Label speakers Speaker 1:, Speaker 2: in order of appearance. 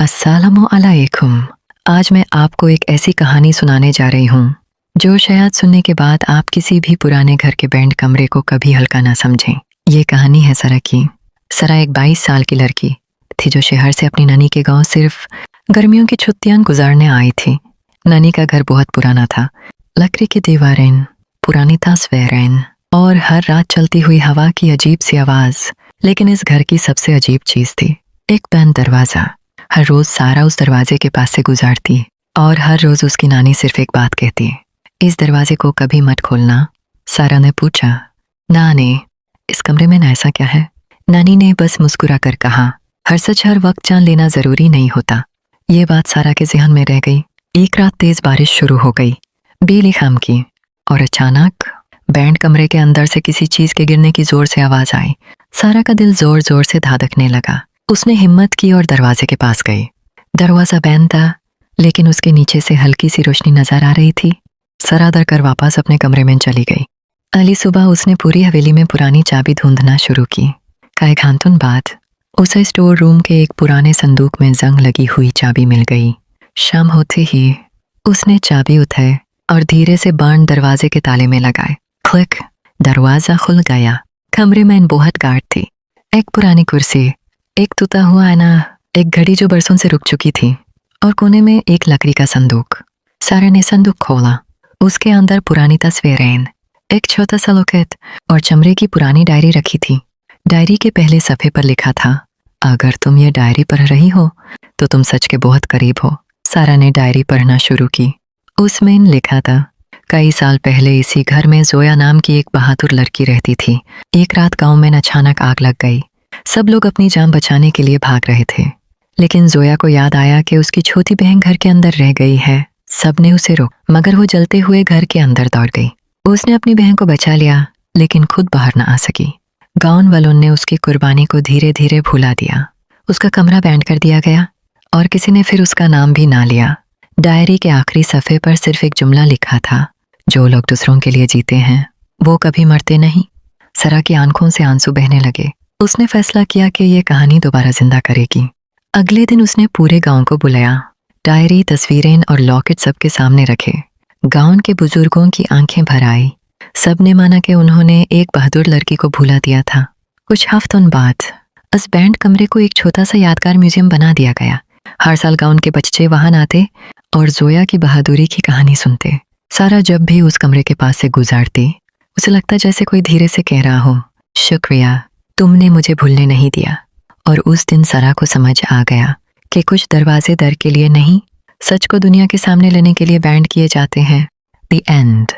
Speaker 1: अस्सलामुअलैकुम। आज मैं आपको एक ऐसी कहानी सुनाने जा रही हूँ जो शायद सुनने के बाद आप किसी भी पुराने घर के बैंड कमरे को कभी हल्का ना समझें। ये कहानी है सरा की। सरा एक 22 साल की लड़की थी जो शहर से अपनी नानी के गांव सिर्फ गर्मियों की छुट्टियां गुजारने आई थी। नानी का घर बहुत पुराना था, लकड़ी की दीवारें, पुरानी तस्वीरें और हर रात चलती हुई हवा की अजीब सी आवाज। लेकिन इस घर की सबसे अजीब चीज थी एक बंद दरवाजा। हर रोज सारा उस दरवाजे के पास से गुजारती और हर रोज उसकी नानी सिर्फ एक बात कहती, इस दरवाजे को कभी मत खोलना। सारा ने पूछा, नानी इस कमरे में ऐसा क्या है? नानी ने बस मुस्कुरा कर कहा, हर सच हर वक्त जान लेना जरूरी नहीं होता। ये बात सारा के ज़हन में रह गई। एक रात तेज बारिश शुरू हो गई, बिजली खमकी और अचानक बैंड कमरे के अंदर से किसी चीज के गिरने की जोर से आवाज आई। सारा का दिल जोर जोर से धड़कने लगा। उसने हिम्मत की और दरवाजे के पास गई। दरवाजा बंद था, लेकिन उसके नीचे से हल्की सी रोशनी नजर आ रही थी। सरा डर कर वापस अपने कमरे में चली गई। अगली सुबह उसने पूरी हवेली में पुरानी चाबी ढूंढना शुरू की। कई घंटों बाद उसे स्टोर रूम के एक पुराने संदूक में जंग लगी हुई चाबी मिल गई। शाम होते ही उसने चाबी उठाई और धीरे से बंद दरवाजे के ताले में लगाए। क्लिक, दरवाजा खुल गया। कमरे में बहुत गार्ड थी, एक पुरानी कुर्सी, एक टूटा हुआ आईना, एक घड़ी जो बरसों से रुक चुकी थी और कोने में एक लकड़ी का संदूक। सारा ने संदूक खोला। उसके अंदर पुरानी तस्वीरें, एक छोटा सा लॉकेट और चमड़े की पुरानी डायरी रखी थी। डायरी के पहले सफ़े पर लिखा था, अगर तुम ये डायरी पढ़ रही हो तो तुम सच के बहुत करीब हो। सारा ने डायरी पढ़ना शुरू की। उसमें लिखा था, कई साल पहले इसी घर में जोया नाम की एक बहादुर लड़की रहती थी। एक रात गांव में अचानक आग लग गई। सब लोग अपनी जान बचाने के लिए भाग रहे थे, लेकिन जोया को याद आया कि उसकी छोटी बहन घर के अंदर रह गई है। सबने उसे रोका, मगर वो जलते हुए घर के अंदर दौड़ गई। उसने अपनी बहन को बचा लिया, लेकिन खुद बाहर न आ सकी। गांव वालों ने उसकी कुर्बानी को धीरे धीरे भुला दिया। उसका कमरा बैंड कर दिया गया और किसी ने फिर उसका नाम भी ना लिया। डायरी के आखिरी सफ़े पर सिर्फ एक जुमला लिखा था, जो लोग दूसरों के लिए जीते हैं वो कभी मरते नहीं। सरा की आंखों से आंसू बहने लगे। उसने फैसला किया कि ये कहानी दोबारा जिंदा करेगी। अगले दिन उसने पूरे गांव को बुलाया। डायरी, तस्वीरें और लॉकेट सबके सामने रखे। गांव के बुजुर्गों की आंखें भर आई। सब ने माना कि उन्होंने एक बहादुर लड़की को भूला दिया था। कुछ हफ्तों बाद उस बैंड कमरे को एक छोटा सा यादगार म्यूजियम बना दिया गया। हर साल गांव के बच्चे वहां आते और जोया की बहादुरी की कहानी सुनते। सारा जब भी उस कमरे के पास से गुजारती, उसे लगता जैसे कोई धीरे से कह रहा हो, शुक्रिया, तुमने मुझे भूलने नहीं दिया। और उस दिन सरा को समझ आ गया कि कुछ दरवाजे डर के लिए नहीं, सच को दुनिया के सामने लेने के लिए बैंड किए जाते हैं। The end.